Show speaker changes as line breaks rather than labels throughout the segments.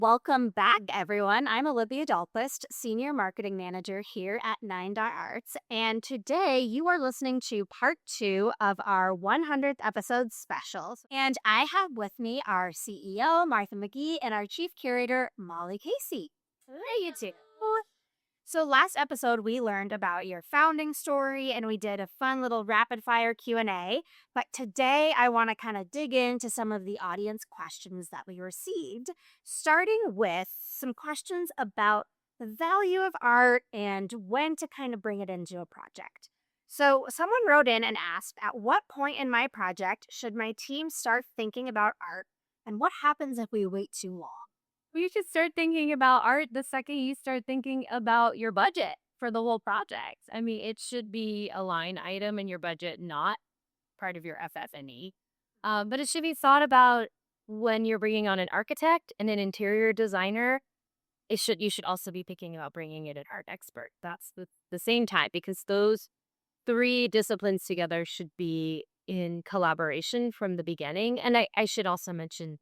Welcome back, everyone. I'm Olivia Dahlquist, Senior Marketing Manager here at Nine Dot Arts. And today you are listening to part two of our 100th episode specials. And I have with me our CEO, Martha McGee, and our Chief Curator, Molly Casey. Hey, you two. So last episode we learned about your founding story and we did a fun little rapid fire Q&A, but today I want to kind of dig into some of the audience questions that we received, starting with some questions about the value of art and when to kind of bring it into a project. So someone wrote in and asked, at what point in my project should my team start thinking about art and what happens if we wait too long?
You should start thinking about art the second you start thinking about your budget for the whole project. I mean, it should be a line item in your budget, not part of your FF&E. But it should be thought about when you're bringing on an architect and an interior designer. You should also be thinking about bringing in an art expert. That's the same time because those three disciplines together should be in collaboration from the beginning. And I should also mention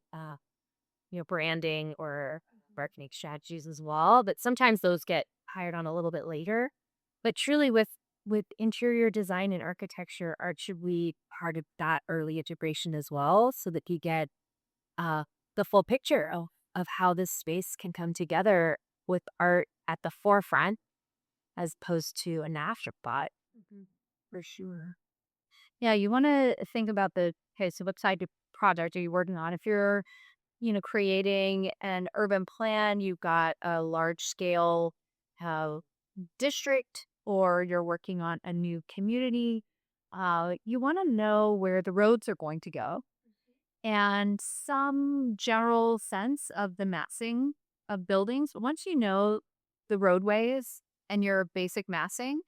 branding or marketing strategies as well. But sometimes those get hired on a little bit later. But truly with interior design and architecture, art should be part of that early integration as well, so that you get uh, the full picture of how this space can come together with art at the forefront as opposed to an afterthought.
Mhm. For sure.
Yeah, you want to think about so what side of project are you working on? If you're creating an urban plan, you've got a large scale uh, district, or you're working on a new community, you want to know where the roads are going to go and some general sense of the massing of buildings. Once you know the roadways and your basic massing,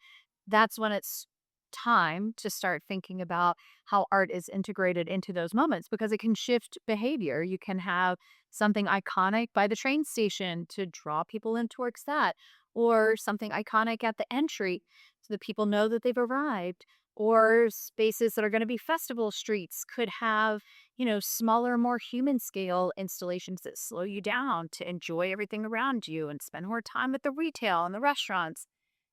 that's when it's time to start thinking about how art is integrated into those moments because it can shift behavior. You can have something iconic by the train station to draw people in towards that, or something iconic at the entry so that people know that they've arrived. Or spaces that are going to be festival streets could have, smaller, more human scale installations that slow you down to enjoy everything around you and spend more time at the retail and the restaurants.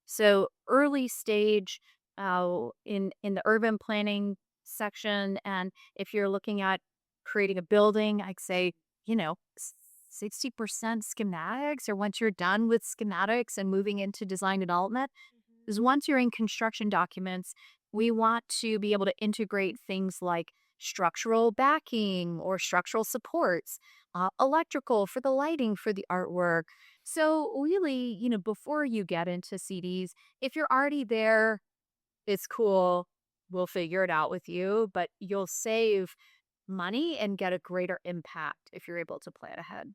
So early stage in the urban planning section, and if you're looking at creating a building, I'd say, 60% schematics, or once you're done with schematics and moving into design development, is once you're in construction documents, we want to be able to integrate things like structural backing or structural supports, electrical for the lighting for the artwork. So, really, before you get into CDs, if you're already there, it's cool. We'll figure it out with you, but you'll save money and get a greater impact if you're able to plan ahead.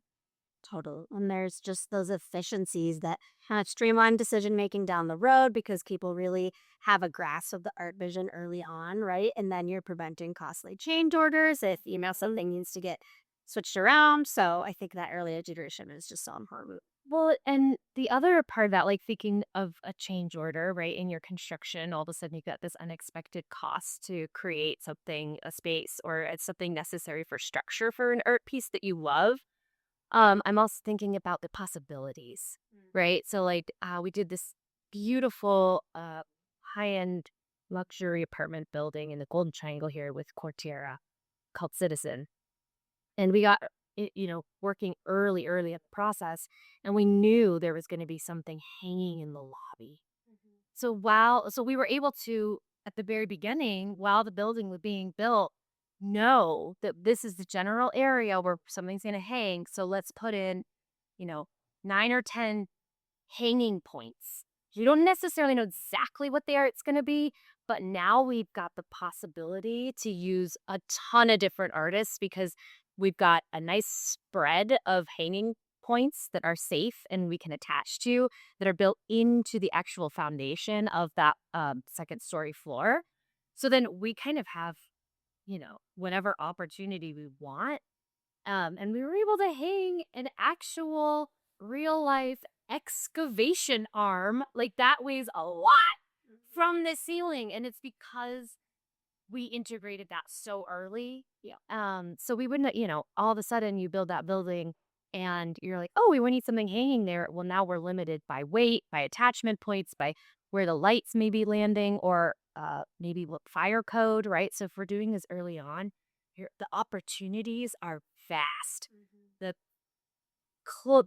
Total. And there's just those efficiencies that kind of streamline decision making down the road because people really have a grasp of the art vision early on, right? And then you're preventing costly change orders if something needs to get switched around. So I think that early integration is just so important.
Well, and the other part of that, like thinking of a change order, right, in your construction, all of a sudden you've got this unexpected cost to create something, a space, or it's something necessary for structure for an art piece that you love. I'm also thinking about the possibilities, right? So, like, we did this beautiful high-end luxury apartment building in the Golden Triangle here with Cortiera called Citizen. And we got, working early at the process, and we knew there was going to be something hanging in the lobby. So we were able to, at the very beginning, while the building was being built, know that this is the general area where something's going to hang. So let's put in, you know, 9 or 10 hanging points. You don't necessarily know exactly what the art's going to be, but now we've got the possibility to use a ton of different artists because we've got a nice spread of hanging points that are safe and we can attach to, that are built into the actual foundation of that second story floor. So then we kind of have, whatever opportunity we want. And we were able to hang an actual real life excavation arm. Like that weighs a lot from the ceiling. And it's because we integrated that so early.
Yeah.
So we wouldn't, all of a sudden you build that building and you're like, oh, we need something hanging there. Well, now we're limited by weight, by attachment points, by where the lights may be landing, or maybe what fire code, right? So if we're doing this early on, the opportunities are vast. The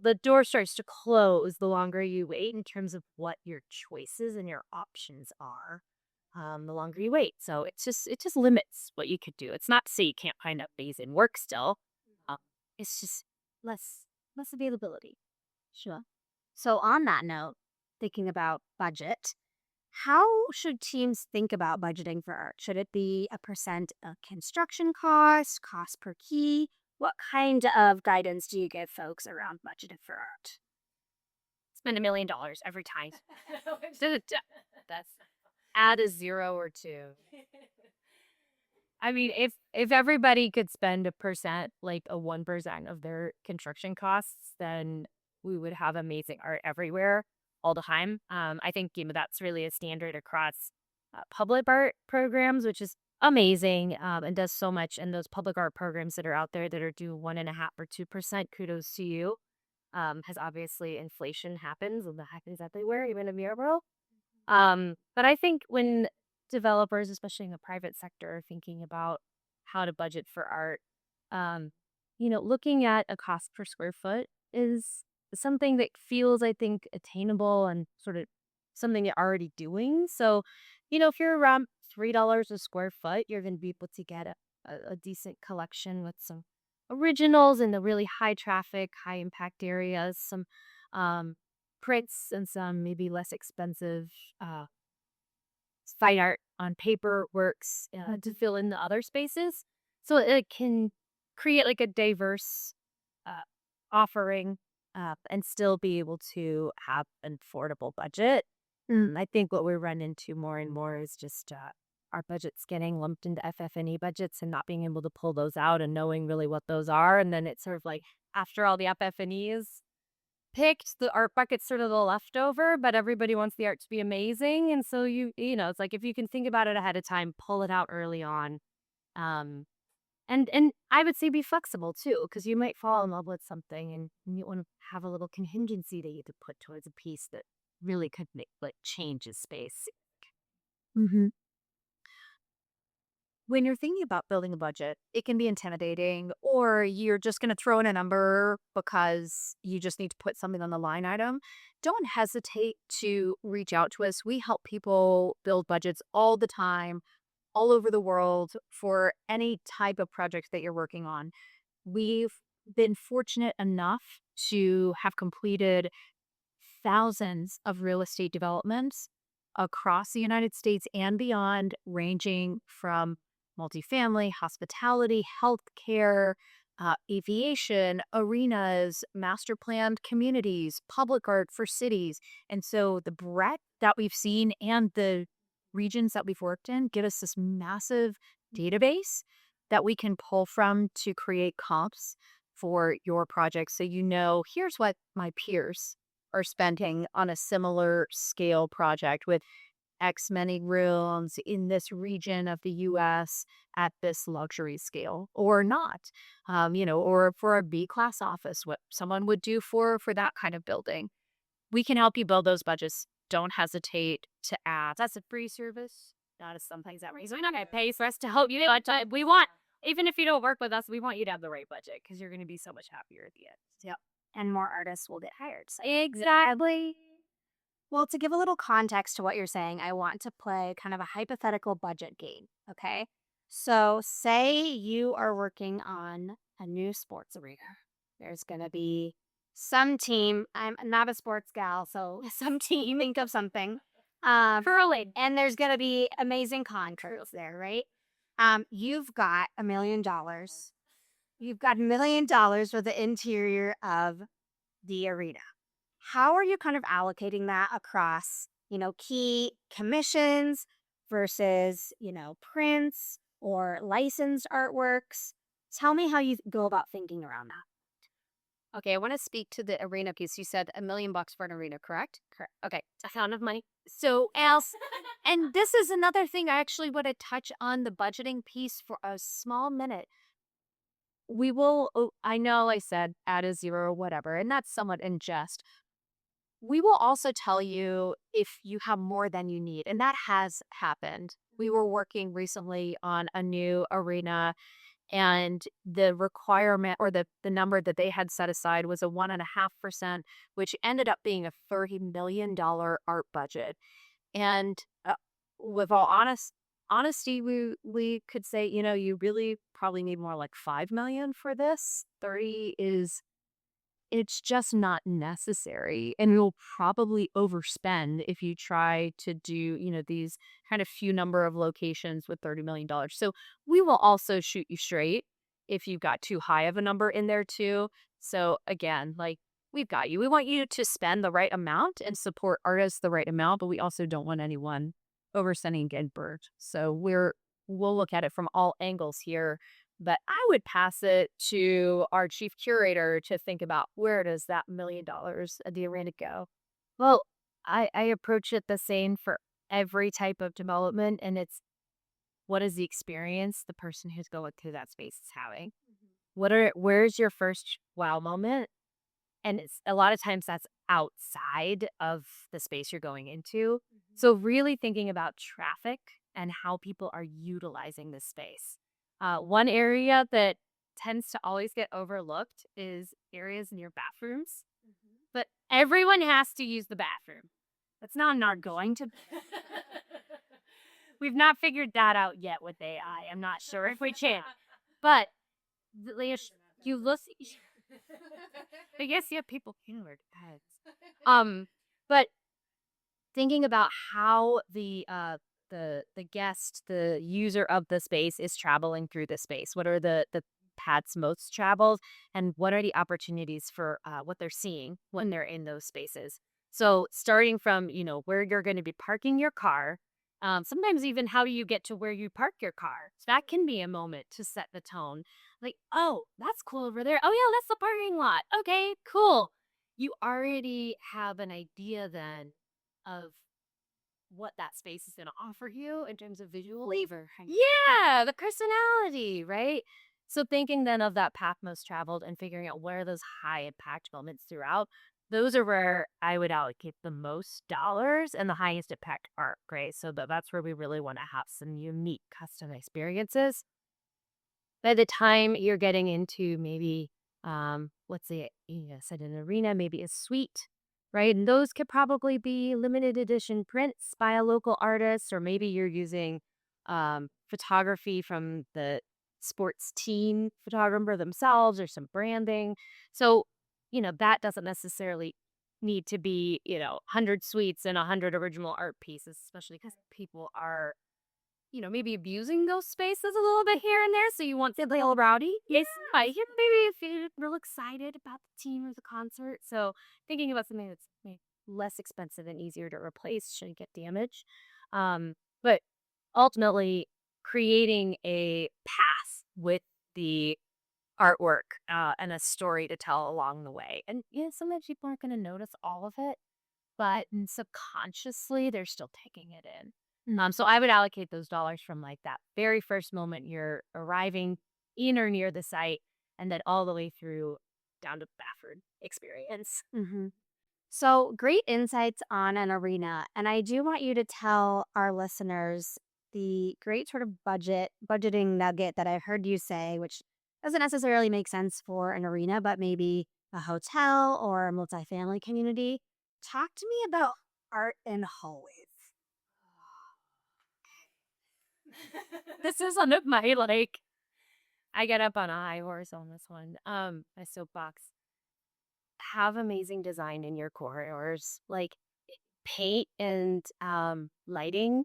the door starts to close the longer you wait in terms of what your choices and your options are. The longer you wait, so it just limits what you could do. It's not to say you can't find out days in work still. Um, it's just less less availability.
Sure. So, on that note, thinking about budget, how should teams think about budgeting for art? Should it be a percent of construction cost, cost per key? What kind of guidance do you give folks around budgeting for art?
Spend $1 million every time. That's add a zero or two. I mean, if everybody could spend a percent, like a 1% of their construction costs, then we would have amazing art everywhere all the time. I think that's really a standard across public art programs, which is amazing and does so much. And those public art programs that are out there that are due 1.5 or 2%, kudos to you. Has obviously inflation happens and that happens everywhere, even in Mirabeau. But I think when developers, especially in the private sector, are thinking about how to budget for art, um, looking at a cost per square foot is something that feels, I think, attainable and sort of something you're already doing. So, if you're around $3 a square foot, you're going to be able to get a decent collection with some originals in the really high traffic, high impact areas, some um, prints and some maybe less expensive uh, fine art on paper works to fill in the other spaces. So it can create like a diverse uh, offering and still be able to have an affordable budget. I think what we run into more and more is just our budgets getting lumped into FF&E budgets and not being able to pull those out and knowing really what those are. And then it's sort of like after all the FF&E is picked, the art bucket's sort of the leftover, but everybody wants the art to be amazing, and so it's like if you can think about it ahead of time, pull it out early on, um, and I would say be flexible too, because you might fall in love with something and you wanna have a little contingency that you could put towards a piece that really could make like, change a space.
Hmm. When you're thinking about building a budget, it can be intimidating, or you're just going to throw in a number because you just need to put something on the line item. Don't hesitate to reach out to us. We help people build budgets all the time, all over the world for any type of project that you're working on. We've been fortunate enough to have completed thousands of real estate developments across the United States and beyond, ranging from multifamily, hospitality, healthcare, aviation, arenas, master planned communities, public art for cities. And so the breadth that we've seen and the regions that we've worked in get us this massive database that we can pull from to create comps for your project. So, here's what my peers are spending on a similar scale project with X many rooms in this region of the US at this luxury scale or not. Or for a B class office, what someone would do for that kind of building. We can help you build those budgets. Don't hesitate to ask. That's a free service. Not as some things that reason. We're not going to pay for us to help you. But we want, even if you don't work with us, we want you to have the right budget because you're going to be so much happier at the end. Yep. And more artists will get hired. So exactly. Well, to give a little context to what you're saying, I want to play kind of a hypothetical budget game. Okay. So, say you are working on a new sports arena. There's going to be some team. I'm not a sports gal, so some team, think of something. Curling. And there's going to be amazing concourse there, right? You've got $1 million. You've got $1 million for the interior of the arena. How are you kind of allocating that across, key commissions versus, prints or licensed artworks? Tell me how you go about thinking around that.
Okay, I want to speak to the arena piece. You said $1 million for an arena, correct?
Correct.
Okay, a ton of money. So else, and this is another thing I actually want to touch on the budgeting piece for a small minute. we will, I know I said add a zero or whatever, and that's somewhat in jest. We will also tell you if you have more than you need, and that has happened. We were working recently on a new arena, and the requirement or the number that they had set aside was a 1.5%, which ended up being a $30 million art budget. And with all honesty, we could say, you really probably need more like 5 million for this. 30 is it's just not necessary, and you'll probably overspend if you try to do, these kind of few number of locations with $30 million. So, we will also shoot you straight if you've got too high of a number in there too. So, again, like, we've got you. We want you to spend the right amount and support artists the right amount, but we also don't want anyone overspending and getting burnt. So, we'll look at it from all angles here, but I would pass it to our chief curator to think about where does that $1 million at the arena go? Well, I approach it the same for every type of development, and it's what is the experience the person who's going through that space is having? Where's your first wow moment? And it's a lot of times that's outside of the space you're going into. So really thinking about traffic and how people are utilizing this space. One area that tends to always get overlooked is areas near bathrooms, but everyone has to use the bathroom. That's not going to. We've not figured that out yet with AI. I'm not sure if we can, but you look. I guess yeah, people can wear pads. But thinking about how the guest, the user of the space is traveling through the space. What are the paths most traveled, and what are the opportunities for what they're seeing when they're in those spaces? So starting from where you're going to be parking your car, sometimes even how you get to where you park your car. So that can be a moment to set the tone. Like, oh, that's cool over there. Oh yeah, that's the parking lot. Okay, cool. You already have an idea then of what that space is going to offer you in terms of visual flavor. Yeah, the personality, right? So thinking then of that path most traveled and figuring out where are those high impact moments throughout, those are where I would allocate the most dollars and the highest impact art, right? So that's where we really want to have some unique custom experiences. By the time you're getting into maybe, let's say, said an arena, maybe a suite, right? And those could probably be limited edition prints by a local artist, or maybe you're using photography from the sports team photographer themselves or some branding. So, that doesn't necessarily need to be, 100 suites and 100 original art pieces, especially because people are maybe abusing those spaces a little bit here and there, so you want something a little rowdy. Yes. Maybe if you're real excited about the team or the concert. So thinking about something that's maybe less expensive and easier to replace shouldn't get damaged. But ultimately, creating a path with the artwork and a story to tell along the way. And sometimes people aren't going to notice all of it, but subconsciously they're still taking it in. So I would allocate those dollars from like that very first moment you're arriving in or near the site, and then all the way through down to bathroom experience.
So, great insights on an arena. And I do want you to tell our listeners the great sort of budgeting nugget that I heard you say, which doesn't necessarily make sense for an arena, but maybe a hotel or a multifamily community. Talk to me about art in hallways.
This is one of my like I get up on a high horse on this one. My soapbox. Have amazing design in your corridors. Like paint and lighting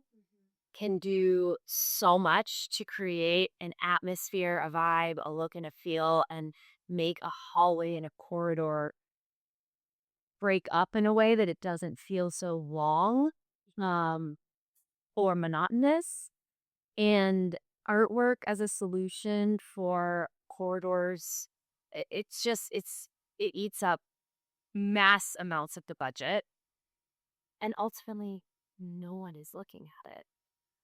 can do so much to create an atmosphere, a vibe, a look and a feel, and make a hallway and a corridor break up in a way that it doesn't feel so long um, or monotonous. And artwork as a solution for corridors, it eats up mass amounts of the budget, and ultimately, no one is looking at it.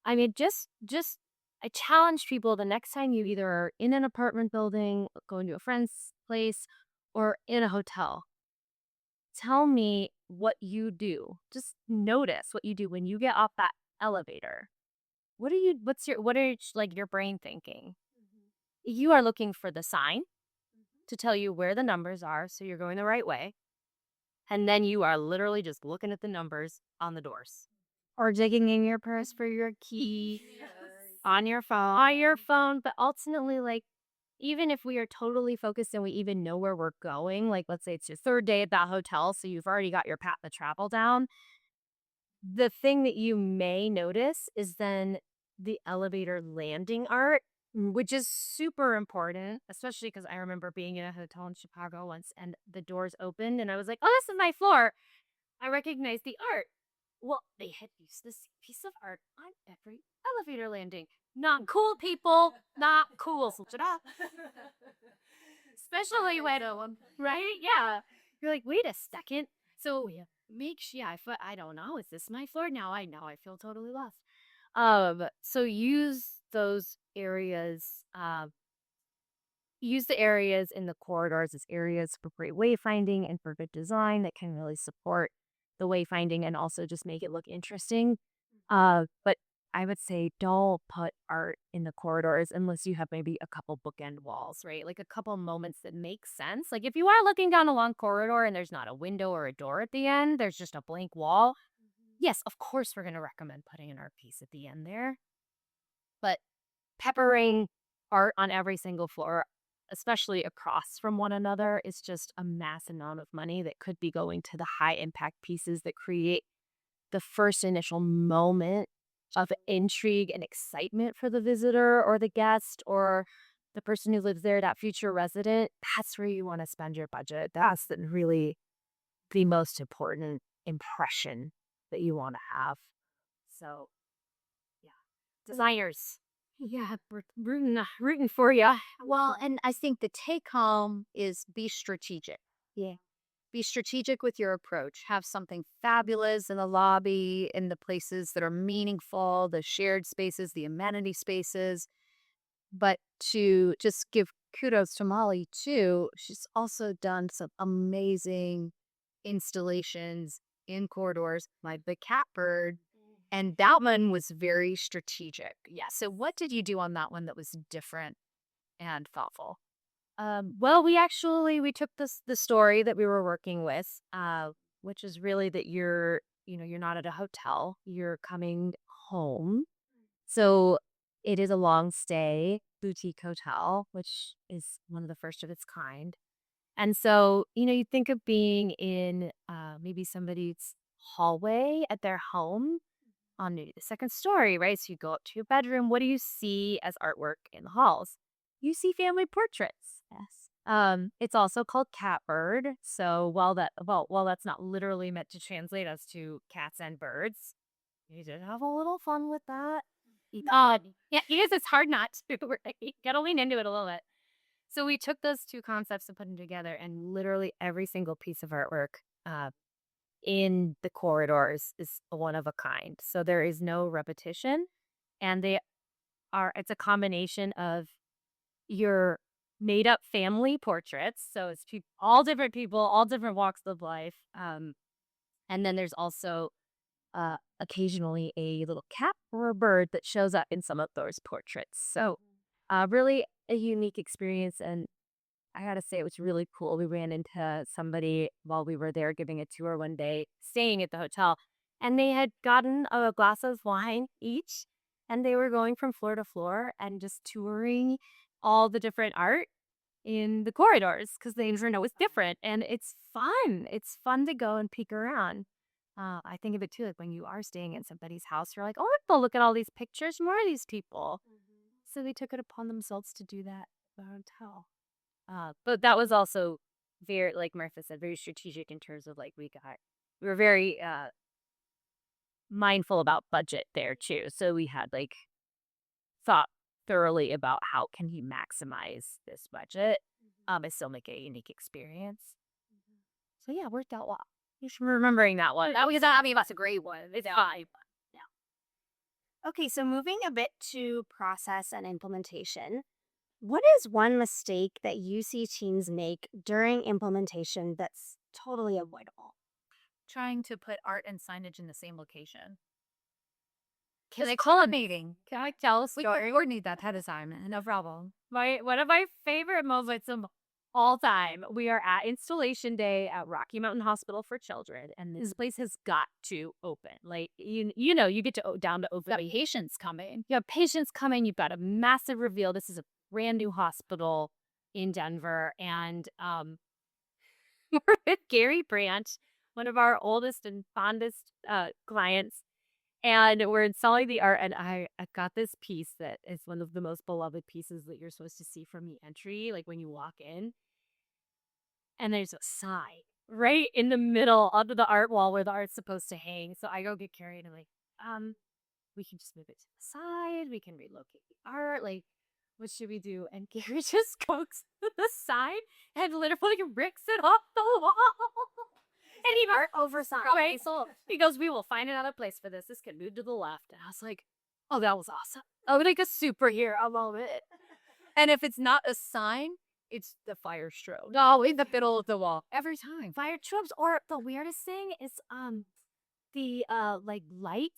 I mean, just I challenge people the next time you either are in an apartment building, going to a friend's place, or in a hotel, tell me what you do. Just notice what you do when you get off that elevator. What are like your brain thinking? You are looking for the sign to tell you where the numbers are so you're going the right way. And then you are literally just looking at the numbers on the doors.
Or digging in your purse for your key on your phone.
On your phone, but ultimately, like, even if we are totally focused and we even know where we're going, like, let's say it's your 3rd day at that hotel, so you've already got your path of travel down, the thing that you may notice is then the elevator landing art, which is super important, especially because I remember being in a hotel in Chicago once and the doors opened and I was like, "Oh, this is my floor." I recognize the art. Well, they had used this piece of art on every elevator landing. Not cool, people. Not cool. Switch it up. Especially when, right? Yeah. You're like, wait a second. So yeah, I don't know. Is this my floor? Now I feel totally lost. So use the areas in the corridors as areas for great wayfinding and for good design that can really support the wayfinding and also just make it look interesting. But I would say don't put art in the corridors unless you have maybe a couple bookend walls, right? Like a couple moments that make sense. Like if you are looking down a long corridor and there's not a window or a door at the end, there's just a blank wall. Yes, of course we're going to recommend putting an art piece at the end there. But peppering art on every single floor, especially across from one another, is just a mass amount of money that could be going to the high impact pieces that create the first initial moment of intrigue and excitement for the visitor or the guest or the person who lives there, that future resident. That's where you want to spend your budget. That's really the most important impression that you want to have. So, yeah. Designers. Yeah, we're rooting for you.
Well, and I think the take home is be strategic.
Yeah.
Be strategic with your approach. Have something fabulous in the lobby, in the places that are meaningful, the shared spaces, the amenity spaces. But to just give kudos to Molly too, she's also done some amazing installations in corridors, like the catbird. And that one was very strategic. Yeah. So what did you do on that one that was different and thoughtful?
Well, we took the story that we were working with, which is really that you're not at a hotel, you're coming home. So it is a long stay boutique hotel, which is one of the first of its kind. And so, you think of being in maybe somebody's hallway at their home on maybe the second story, right? So you go up to your bedroom. What do you see as artwork in the halls? You see family portraits. Yes. It's also called catbird. So while that's not literally meant to translate us to cats and birds, you did have a little fun with that. Yeah, it is. It's hard not to. You gotta lean into it a little bit. So we took those two concepts and put them together, and literally every single piece of artwork in the corridors is one of a kind. So there is no repetition. And it's a combination of your made up family portraits. So it's all different people, all different walks of life. And then there's also occasionally a little cat or a bird that shows up in some of those portraits. So really a unique experience. And I gotta say, it was really cool. We ran into somebody while we were there giving a tour one day, staying at the hotel, and they had gotten a glass of wine each, and they were going from floor to floor and just touring all the different art in the corridors because they never know it's different, and it's fun. It's fun to go and peek around. I think of it too, like when you are staying at somebody's house, you're like, oh, look at all these pictures, more of these people. So they took it upon themselves to do that at the hotel. But that was also very, like Martha said, very strategic in terms of like we were very mindful about budget there too. So we had like thought thoroughly about how can he maximize this budget, and still make it a unique experience. So yeah, worked out well. Just remembering that one. That was, I mean, that's a great one. It's fine. Yeah.
Okay, so moving a bit to process and implementation, what is one mistake that you see teams make during implementation that's totally avoidable?
Trying to put art and signage in the same location.
Can
Just
I call a
coordinating.
Can I tell a
We can
story?
coordinate that ahead of time, no problem.
My One of my favorite moments of all time. We are at installation day at Rocky Mountain Hospital for Children, and this place has got to open. Like you get to down to open.
Got patients coming.
You have patients coming. You've got a massive reveal. This is a brand new hospital in Denver, and we're with Gary Brandt, one of our oldest and fondest clients, and we're installing the art. And I got this piece that is one of the most beloved pieces that you're supposed to see from the entry, like when you walk in. And there's a sign right in the middle of the art wall where the art's supposed to hang. So I go get Carrie and I'm like, we can just move it to the side. We can relocate the art. Like, what should we do? And Gary just goes to the side and literally rips it off the wall. And he
Art over sign.
right, he goes, "We will find another place for this. This can move to the left." And I was like, "Oh, that was awesome." I was like a superhero moment.
And if it's not a sign, it's the fire strobe
No,
in the middle of the wall every time.
fire tropes, or the weirdest thing is the like light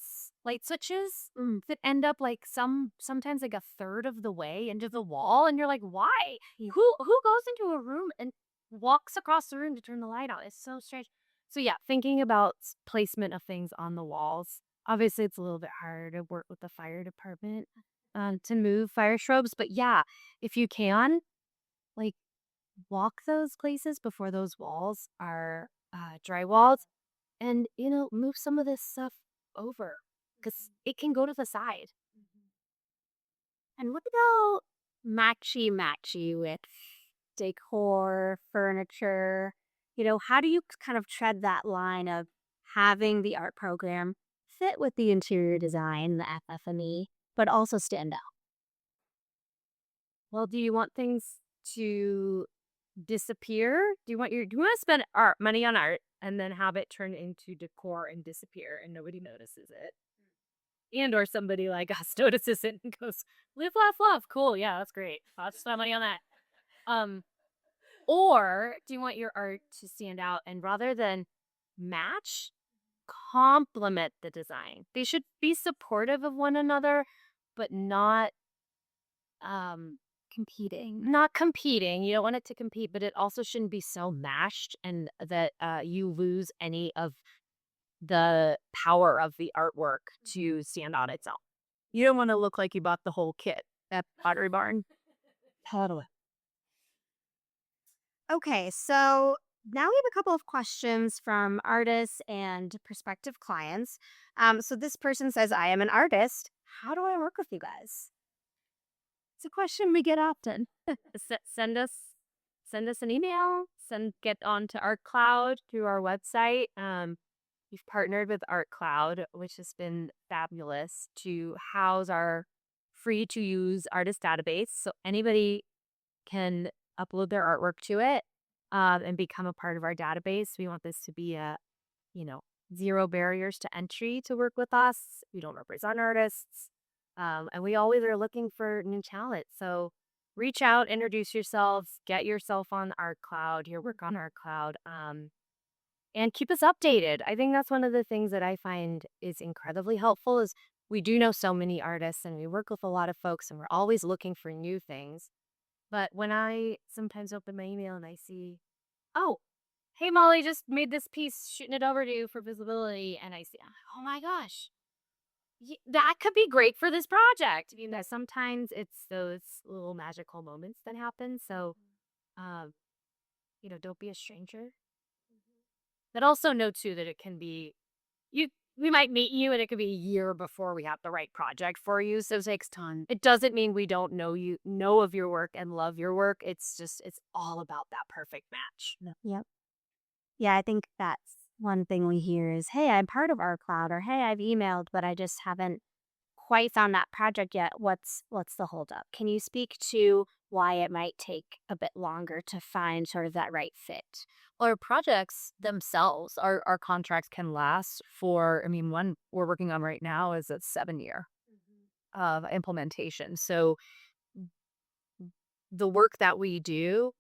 switches that end up like sometimes like a third of the way into the wall, and you're like, why?
Yeah.
Who goes into a room and walks across the room to turn the light on? It's so strange. So yeah, thinking about placement of things on the walls. Obviously it's a little bit harder to work with the fire department to move fire strobes, but yeah, if you can, like, walk those places before those walls are drywalled, and move some of this stuff over because it can go to the side.
And what about matchy with decor, furniture? How do you kind of tread that line of having the art program fit with the interior design, the FF&E, but also stand out?
Well, do you want things to disappear? Do you want to spend art money on art and then have it turn into decor and disappear and nobody notices it? And or somebody like us notices it and goes, "Live, laugh, love. Cool, yeah, that's great. I'll spend money on that." Um, or do you want your art to stand out and rather than match, complement the design? They should be supportive of one another, but um
Competing.
not competing. You don't want it to compete, but it also shouldn't be so mashed and that you lose any of the power of the artwork to stand on its own. You don't want to look like you bought the whole kit at Pottery Barn.
Totally. Okay, so now we have a couple of questions from artists and prospective clients. So this person says, I am an artist. How do I work with you guys?
It's a question we get often. Send us an email. Get onto Art Cloud through our website. We've partnered with Art Cloud, which has been fabulous to house our free to use artist database. So anybody can upload their artwork to it and become a part of our database. We want this to be you know, zero barriers to entry to work with us. We don't represent artists. And we always are looking for new talent. So reach out, introduce yourselves, get yourself on Art Cloud, your work on Art Cloud, and keep us updated. I think that's one of the things that I find is incredibly helpful is we do know so many artists and we work with a lot of folks and we're always looking for new things. But when I sometimes open my email and I see, oh, hey, Molly just made this piece, shooting it over to you for visibility. And I see, oh my gosh, that could be great for this project. Sometimes it's those little magical moments that happen. So, um, don't be a stranger. But also know too that it can be you. We might meet you, and it could be a year before we have the right project for you. So it takes time. It doesn't mean we don't know of your work, and love your work. It's all about that perfect match.
No. Yep. Yeah, I think that's one thing we hear is, hey, I'm part of our cloud, or hey, I've emailed, but I just haven't quite found that project yet. What's the holdup? Can you speak to why it might take a bit longer to find sort of that right fit?
Our projects themselves, our contracts can last for, I mean, one we're working on right now is a 7 year.
of implementation. So the work that we do,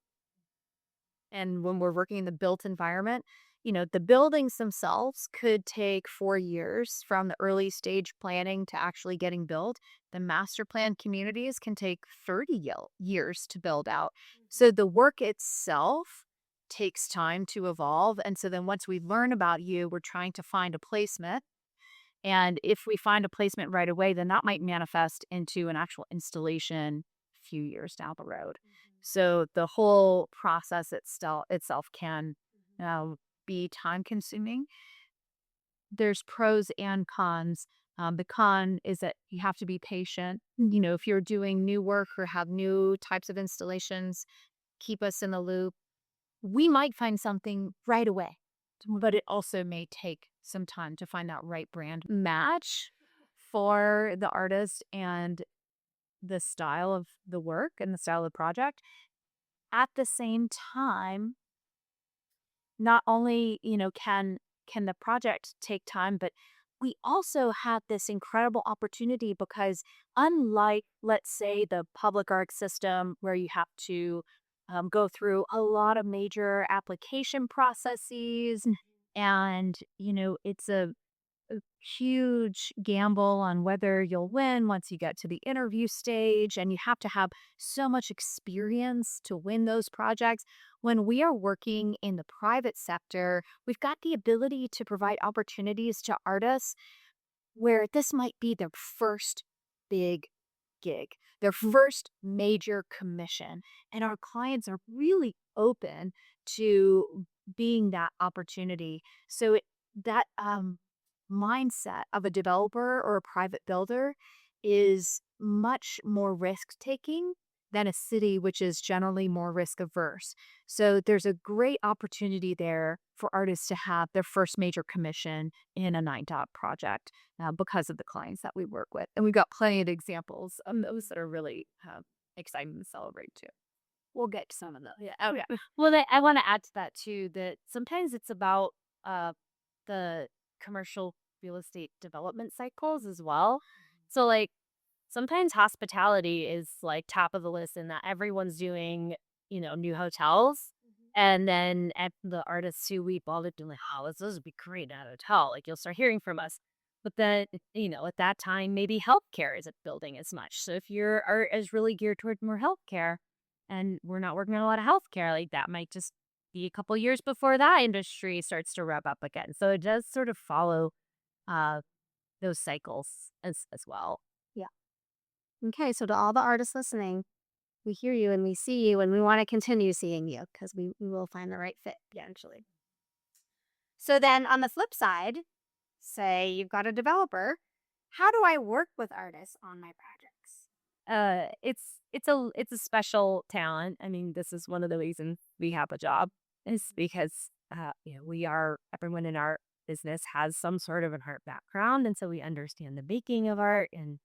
and when we're working in the built environment, the buildings themselves could take 4 years from the early stage planning to actually getting built. The master plan communities can take 30 years to build out. So the work itself takes time to evolve. And so then once we learn about you, we're trying to find a placement. And if we find a placement right away, then that might manifest into an actual installation a few years down the road. So the whole process itself can be time consuming. There's pros and cons. The con is that you have to be patient. If you're doing new work or have new types of installations, keep us in the loop. We might find something right away, but it also may take some time to find that right brand match for the artist and the style of the work and the style of the project. At the same time, not only, can the project take time, but we also have this incredible opportunity because unlike, let's say, the public art system where you have to go through a lot of major application processes and, it's a huge gamble on whether you'll win once you get to the interview stage, and you have to have so much experience to win those projects. When we are working in the private sector, we've got the ability to provide opportunities to artists where this might be their first big gig, their first major commission. And our clients are really open to being that opportunity. So that mindset of a developer or a private builder is much more risk taking than a city, which is generally more risk averse. So there's a great opportunity there for artists to have their first major commission in a nine dot project because of the clients that we work with. And we've got plenty of examples of those that are really exciting to celebrate too. We'll get to some of those.
Yeah.
Oh, yeah. Well, I want to add to that too that sometimes it's about uh, the commercial real estate development cycles as well. So, like, sometimes hospitality is like top of the list in that everyone's doing, new hotels. And then at the artists who we bought it, doing like, oh, this would be great at a hotel. Like, you'll start hearing from us. But then, at that time, maybe healthcare isn't building as much. So if your art is really geared toward more healthcare and we're not working on a lot of healthcare, like that might just be a couple years before that industry starts to rev up again. So it does sort of follow uh, those cycles as well.
Yeah. Okay. So to all the artists listening, we hear you and we see you and we want to continue seeing you because we will find the right fit eventually. So then on the flip side, say you've got a developer, how do I work with artists on my projects?
It's a special talent. I mean, this is one of the reasons we have a job is because everyone in our business has some sort of an art background, and so we understand the making of art and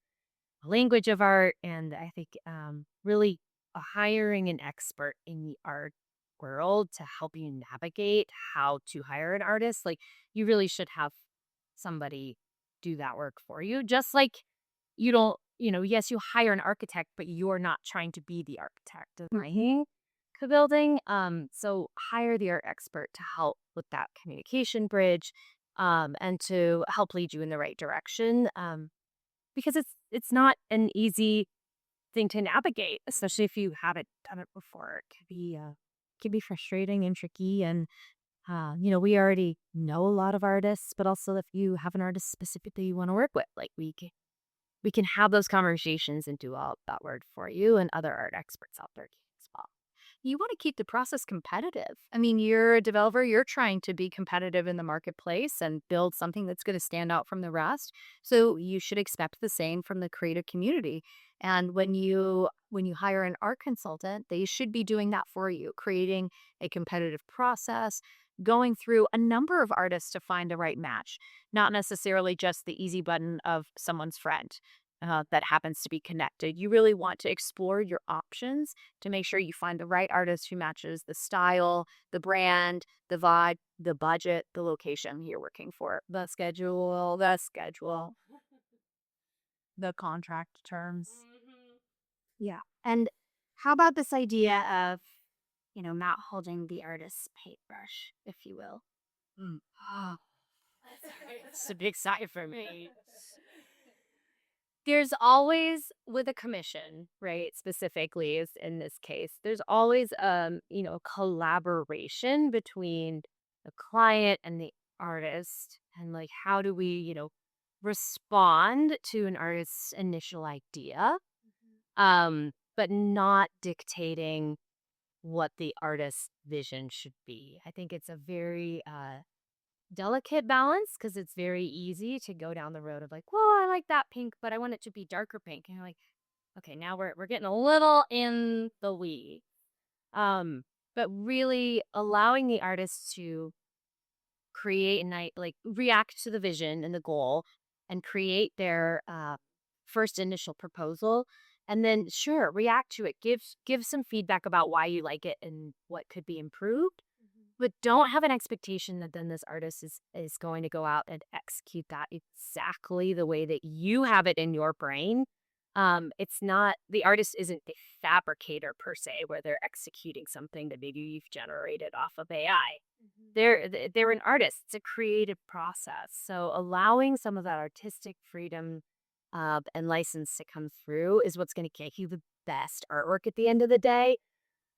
the language of art. And I think really hiring an expert in the art world to help you navigate how to hire an artist, like you really should have somebody do that work for you. Just like you don't, yes, you hire an architect, but you're not trying to be the architect designing the building. So hire the art expert to help with that communication bridge, and to help lead you in the right direction. Because it's not an easy thing to navigate, especially if you haven't done it before. It can be frustrating and tricky. And we already know a lot of artists, but also if you have an artist specifically you want to work with, like we can have those conversations and do all that work for you, and other art experts out there as well. You want to keep the process competitive. I mean, you're a developer, you're trying to be competitive in the marketplace and build something that's going to stand out from the rest. So you should expect the same from the creative community. And when you hire an art consultant, they should be doing that for you, creating a competitive process, going through a number of artists to find the right match, not necessarily just the easy button of someone's friend. That happens to be connected. You really want to explore your options to make sure you find the right artist who matches the style, the brand, the vibe, the budget, the location you're working for, the schedule.
the contract terms.
Yeah. And how about this idea of, not holding the artist's paintbrush, if you will?
Mm. Ah, it's a big sign for me. There's always with a commission, right? Specifically is in this case, there's always collaboration between the client and the artist and like how do we, respond to an artist's initial idea, but not dictating what the artist's vision should be. I think it's a very delicate balance because it's very easy to go down the road of like, well, I like that pink, but I want it to be darker pink. And you're like, okay, now we're getting a little in the weeds. But really allowing the artist to create and like react to the vision and the goal and create their first initial proposal and then sure react to it give some feedback about why you like it and what could be improved, but don't have an expectation that then this artist is going to go out and execute that exactly the way that you have it in your brain. It's not the artist isn't a fabricator per se, where they're executing something that maybe you've generated off of AI. They're an artist. It's a creative process. So allowing some of that artistic freedom and license to come through is what's going to get you the best artwork at the end of the day,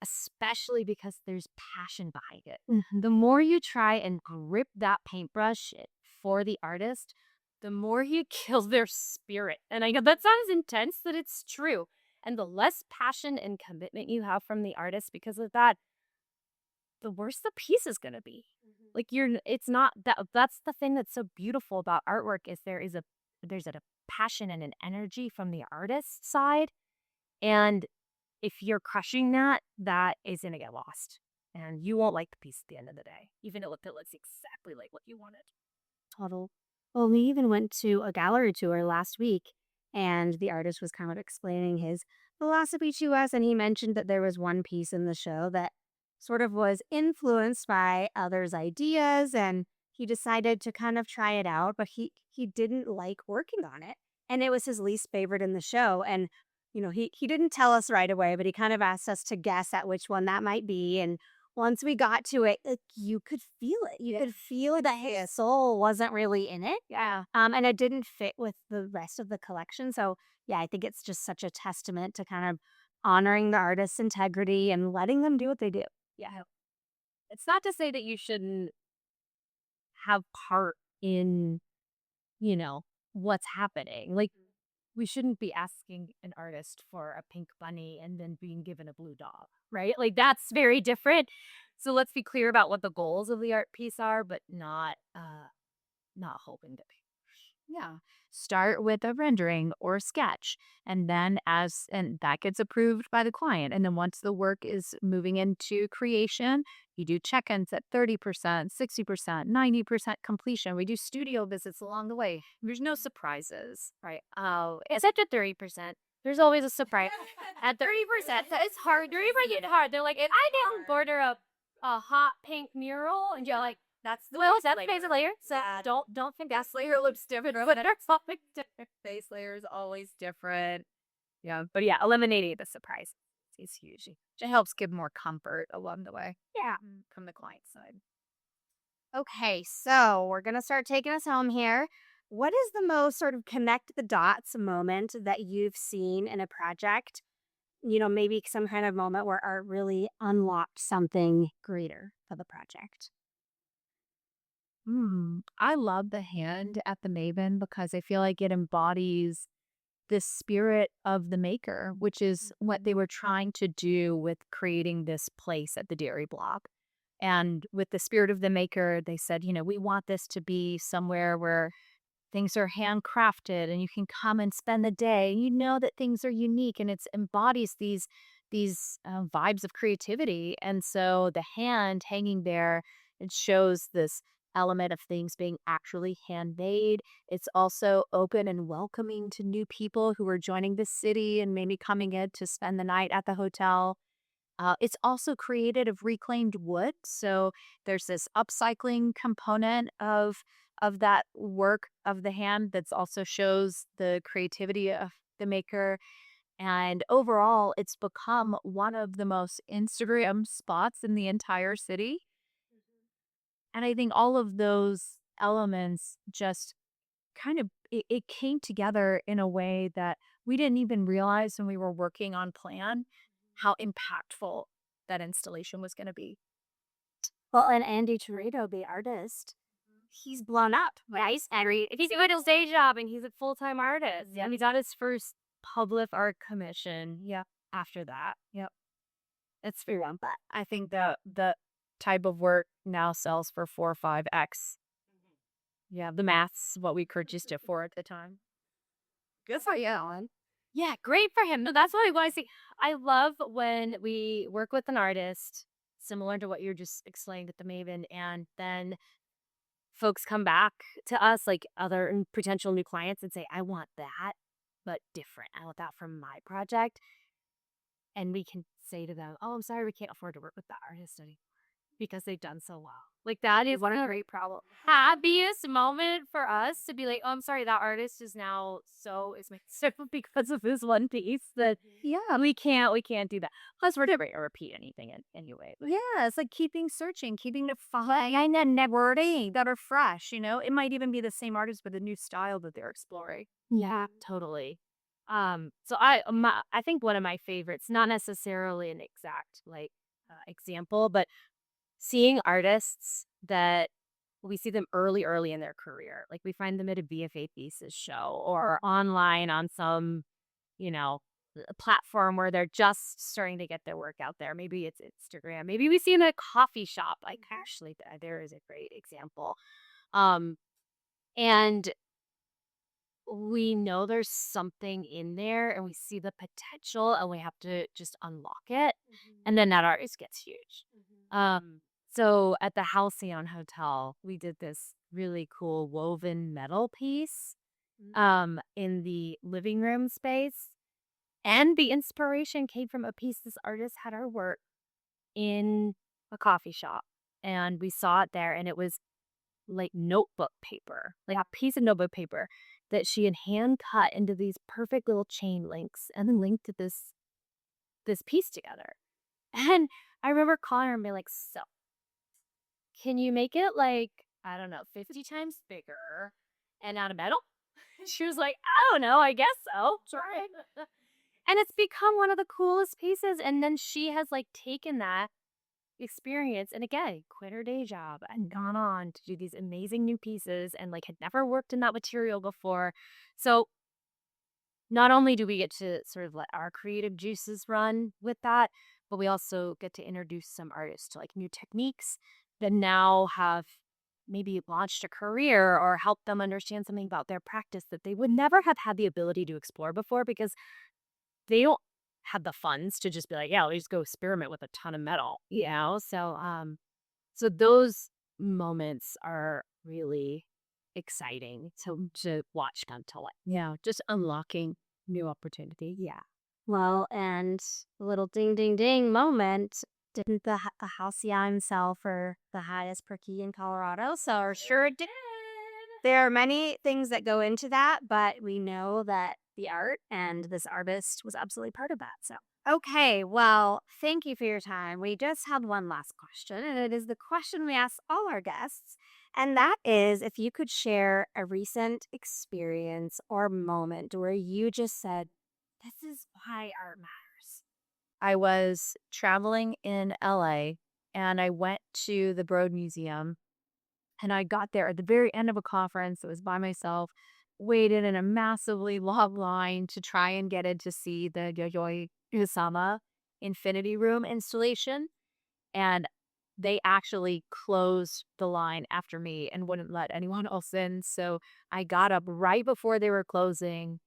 especially because there's passion behind it. The more you try and grip that paintbrush for the artist, the more you kill their spirit. And I know that sounds intense, but it's true. And the less passion and commitment you have from the artist because of that, the worse the piece is going to be. Like it's not that's the thing that's so beautiful about artwork is there's a passion and an energy from the artist side. And if you're crushing that, that is gonna get lost, and you won't like the piece at the end of the day, even if it looks exactly like what you wanted.
Total. Well, we even went to a gallery tour last week, and the artist was kind of explaining his philosophy to us. And he mentioned that there was one piece in the show that sort of was influenced by others' ideas, and he decided to kind of try it out, but he didn't like working on it, and it was his least favorite in the show. And he didn't tell us right away, but he kind of asked us to guess at which one that might be. And once we got to it, like, you could feel it. You could feel that his soul wasn't really in it.
Yeah.
And it didn't fit with the rest of the collection. So, yeah, I think it's just such a testament to kind of honoring the artist's integrity and letting them do what they do.
Yeah. It's not to say that you shouldn't have part in, you know, what's happening. Like, we shouldn't be asking an artist for a pink bunny and then being given a blue dog, right? Like, that's very different. So let's be clear about what the goals of the art piece are, but not hoping to.
Yeah. Start with a rendering or sketch. And that gets approved by the client. And then once the work is moving into creation, you do check ins at 30%, 60%, 90% completion. We do studio visits along the way.
There's no surprises, right? Oh, except at 30%. There's always a surprise. At 30%, it's hard. They're even getting hard. They're like, if I didn't border a hot pink mural, and you're like, that's base layer. So don't think that's layer looks different or whatever. Something different.
Base layer is always different.
Yeah, but yeah, eliminating the surprise is huge.
It helps give more comfort along the way.
Yeah.
From the client side.
Okay, so we're going to start taking us home here. What is the most sort of connect the dots moment that you've seen in a project? Maybe some kind of moment where art really unlocked something greater for the project.
I love the hand at the Maven because I feel like it embodies the spirit of the maker, which is what they were trying to do with creating this place at the dairy block. And with the spirit of the maker, they said, we want this to be somewhere where things are handcrafted and you can come and spend the day. You know that things are unique and it embodies these vibes of creativity. And so the hand hanging there, it shows this element of things being actually handmade. It's also open and welcoming to new people who are joining the city and maybe coming in to spend the night at the hotel. It's also created of reclaimed wood. So there's this upcycling component of of that work of the hand that's also shows the creativity of the maker. And overall, it's become one of the most Instagram spots in the entire city. And I think all of those elements just kind of it came together in a way that we didn't even realize when we were working on plan how impactful that installation was going to be.
Well, and Andy Torito, the artist, he's blown up, right?
If he's doing his day job and he's a full-time artist. Yeah, he's on his first public art commission. Yeah, after that. Yep. It's fair.
But I think the type of work now sells for 4 or 5x.
Yeah, the math's what we purchased it for at the time.
Good for you, Ellen.
Yeah, great for him. No, that's what I want to see. I love when we work with an artist, similar to what you just explained at the Maven, and then folks come back to us, like other potential new clients, and say, I want that, but different. I want that from my project. And we can say to them, oh, I'm sorry, we can't afford to work with that artist anymore because they've done so well. Like that is
What a
the
great problem.
happiest moment for us to be like, oh, I'm sorry, that artist is now so is my because of this one piece that we can't do that. Plus, we're never gonna repeat anything anyway.
Yeah, it's like keeping searching, keeping to find and wording that are fresh. It might even be the same artist but a new style that they're exploring.
Yeah, totally. So I think one of my favorites, not necessarily an exact example, but seeing artists that we see them early in their career. Like we find them at a BFA thesis show or online on some, you know, platform where they're just starting to get their work out there. Maybe it's Instagram. Maybe we see them at a coffee shop. Like actually, there is a great example. Um, and we know there's something in there and we see the potential and we have to just unlock it. And then that artist gets huge. So at the Halcyon Hotel, we did this really cool woven metal piece in the living room space. And the inspiration came from a piece this artist had her work in a coffee shop. And we saw it there and it was like notebook paper, like a piece of notebook paper that she had hand cut into these perfect little chain links and then linked to this piece together. And I remember calling her and being like, so can you make it like, I don't know, 50 times bigger and out of metal? She was like, I don't know, I guess so. Try it. And it's become one of the coolest pieces. And then she has like taken that experience and again quit her day job and gone on to do these amazing new pieces and like had never worked in that material before. So not only do we get to sort of let our creative juices run with that, but we also get to introduce some artists to like new techniques that now have maybe launched a career or helped them understand something about their practice that they would never have had the ability to explore before because they don't have the funds to just be like, yeah, let's just go experiment with a ton of metal. So those moments are really exciting to watch come to life.
Yeah, just unlocking new opportunity.
Yeah.
Well, and a little ding, ding, ding moment. Didn't the Halcyon sell for the highest per key in Colorado? So sure it did. There are many things that go into that, but we know that the art and this artist was absolutely part of that. So, okay, well, thank you for your time. We just had one last question, and it is the question we ask all our guests. And that is if you could share a recent experience or moment where you just said, this is why art matters.
I was traveling in LA and I went to the Broad Museum and I got there at the very end of a conference. I was by myself, waited in a massively long line to try and get in to see the Yayoi Kusama Infinity Room installation. And they actually closed the line after me and wouldn't let anyone else in. So I got up right before they were closing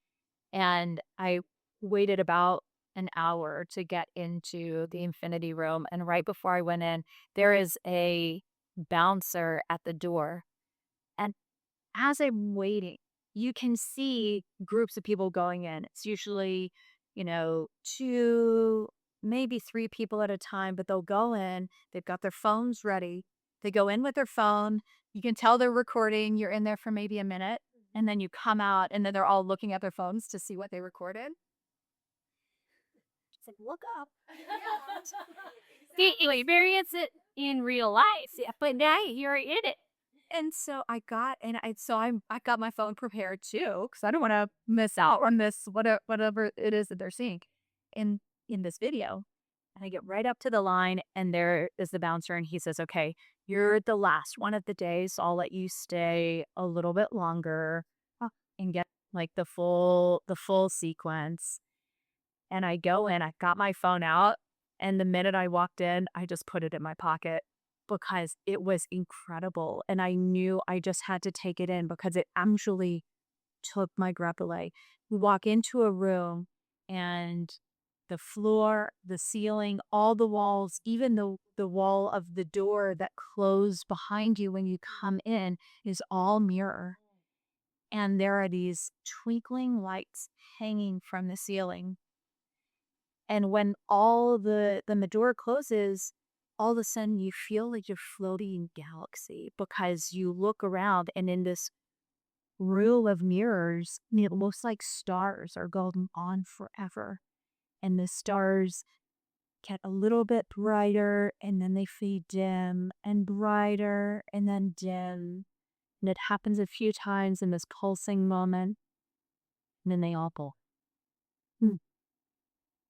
and I waited about an hour to get into the Infinity Room. And right before I went in, there is a bouncer at the door. And as I'm waiting, you can see groups of people going in. It's usually, two, maybe three people at a time, but they'll go in, they've got their phones ready, They go in with their phone. You can tell they're recording. You're in there for maybe a minute, and then you come out, and then they're all looking at their phones to see what they recorded. It's like, look up.
See, you experience it in real life, yeah, but now you're in it.
And so I got my phone prepared too because I don't want to miss out on this whatever it is that they're seeing in this video. And I get right up to the line, and there is the bouncer, and he says, "Okay, you're the last one of the day, so I'll let you stay a little bit longer and get like the full sequence." And I go in, I got my phone out, and the minute I walked in, I just put it in my pocket because it was incredible. And I knew I just had to take it in because it actually took my breath away. We walk into a room, and the floor, the ceiling, all the walls, even the wall of the door that closed behind you when you come in is all mirror. And there are these twinkling lights hanging from the ceiling, and when the door closes, all of a sudden you feel like you're floating in galaxy because you look around, and in this row of mirrors, it looks like stars are going on forever. And the stars get a little bit brighter, and then they fade dim and brighter and then dim. And it happens a few times in this pulsing moment. And then they all go, "Hmm,"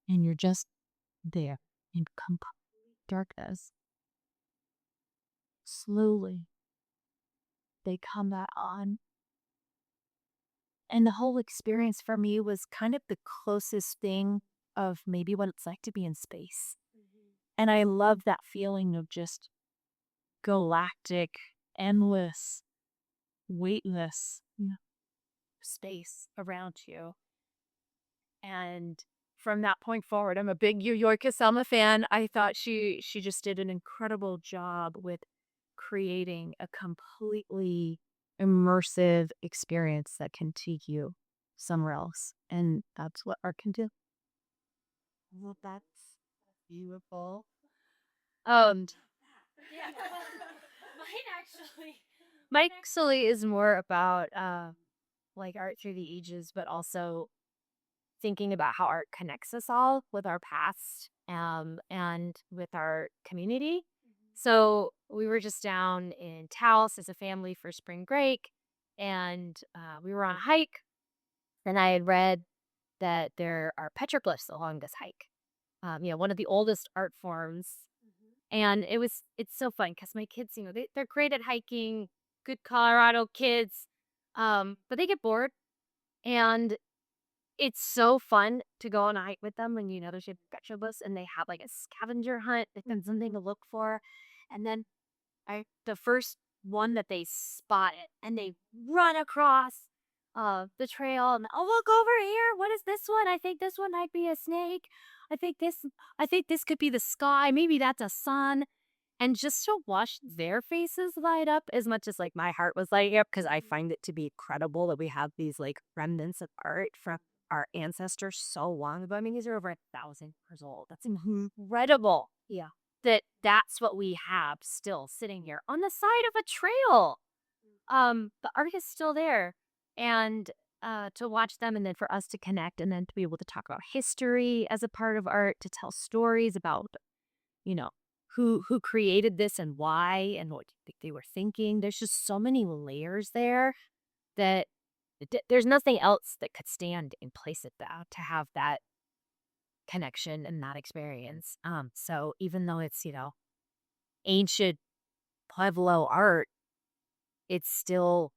and you're just there in complete darkness. Slowly, they come back on. And the whole experience for me was kind of the closest thing of maybe what it's like to be in space. And I love that feeling of just galactic, endless, weightless space around you. And from that point forward, I'm a big Yoyoka Selma fan. I thought she just did an incredible job with creating a completely immersive experience that can take you somewhere else. And that's what art can do.
Well, that's beautiful.
Um, yeah. Mine actually is more about like art through the ages, but also thinking about how art connects us all with our past and with our community. So we were just down in Taos as a family for spring break, and we were on a hike. And I had read that there are petroglyphs along this hike. One of the oldest art forms. And it's so fun because my kids, they're great at hiking, good Colorado kids, but they get bored. And it's so fun to go on a hike with them when there's a petroglyphs and they have like a scavenger hunt. They find something to look for. And then the first one that they spot it and they run across the trail and, oh, look over here. What is this one? I think this one might be a snake. I think this could be the sky. Maybe that's a sun. And just to watch their faces light up as much as like my heart was lighting up, because I find it to be incredible that we have these like remnants of art from our ancestors so long ago. I mean, these are over 1,000 years old. That's incredible.
Yeah.
That's what we have still sitting here on the side of a trail. The art is still there. And to watch them, and then for us to connect, and then to be able to talk about history as a part of art, to tell stories about, you know, who created this and why and what they were thinking. There's just so many layers there that there's nothing else that could stand in place of that, to have that connection and that experience. So even though it's, ancient Pueblo art, it's still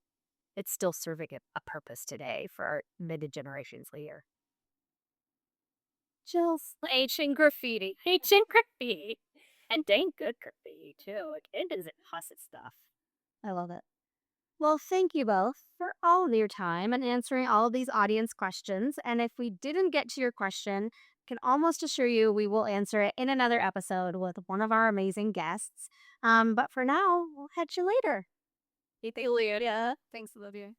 serving a purpose today for our mid generations later. Just ancient graffiti. Ancient graffiti. And dang good graffiti too. Like, it isn't hussy stuff.
I love it. Well, thank you both for all of your time and answering all of these audience questions. And if we didn't get to your question, I can almost assure you we will answer it in another episode with one of our amazing guests. But for now, we'll catch you later.
Hey, Leah. Thanks, Olivia.